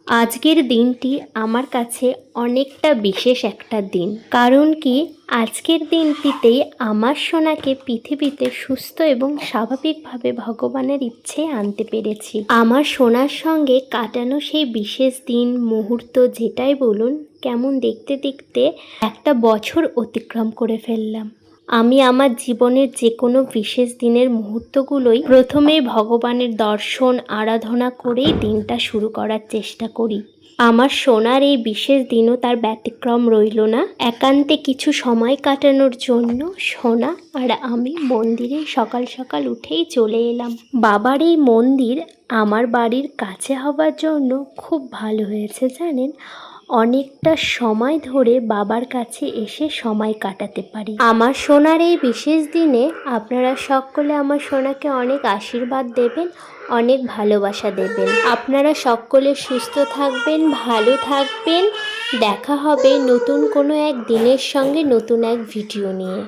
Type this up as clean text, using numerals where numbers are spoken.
আজকের দিনটি আমার কাছে অনেকটা বিশেষ একটা দিন। কারণ কি, আজকের দিনটিতেই আমার সোনাকে পৃথিবীতে সুস্থ এবং স্বাভাবিকভাবে ভগবানের ইচ্ছে আনতে পেরেছি। আমার সোনার সঙ্গে কাটানো সেই বিশেষ দিন, মুহূর্ত যেটাই বলুন, কেমন দেখতে দেখতে একটা বছর অতিক্রম করে ফেললাম। আমি আমার জীবনের যে কোনো বিশেষ দিনের মুহূর্তগুলোই প্রথমেই ভগবানের দর্শন আরাধনা করেই দিনটা শুরু করার চেষ্টা করি। আমার সোনার এই বিশেষ দিনও তার ব্যতিক্রম রইল না। একান্তে কিছু সময় কাটানোর জন্য সোনা আর আমি মন্দিরে সকাল সকাল উঠেই চলে এলাম। বাবার এই মন্দির আমার বাড়ির কাছে হওয়ার জন্য খুব ভালো হয়েছে জানেন। অনেকটা সময় ধরে বাবার কাছে এসে সময় কাটাতে পারি। আমার সোনার এই বিশেষ দিনে আপনারা সকলে আমার সোনাকে অনেক আশীর্বাদ দেবেন, অনেক ভালোবাসা দেবেন। আপনারা সকলে সুস্থ থাকবেন, ভালো থাকবেন। দেখা হবে নতুন কোনো এক দিনের সঙ্গে, নতুন এক ভিডিও নিয়ে।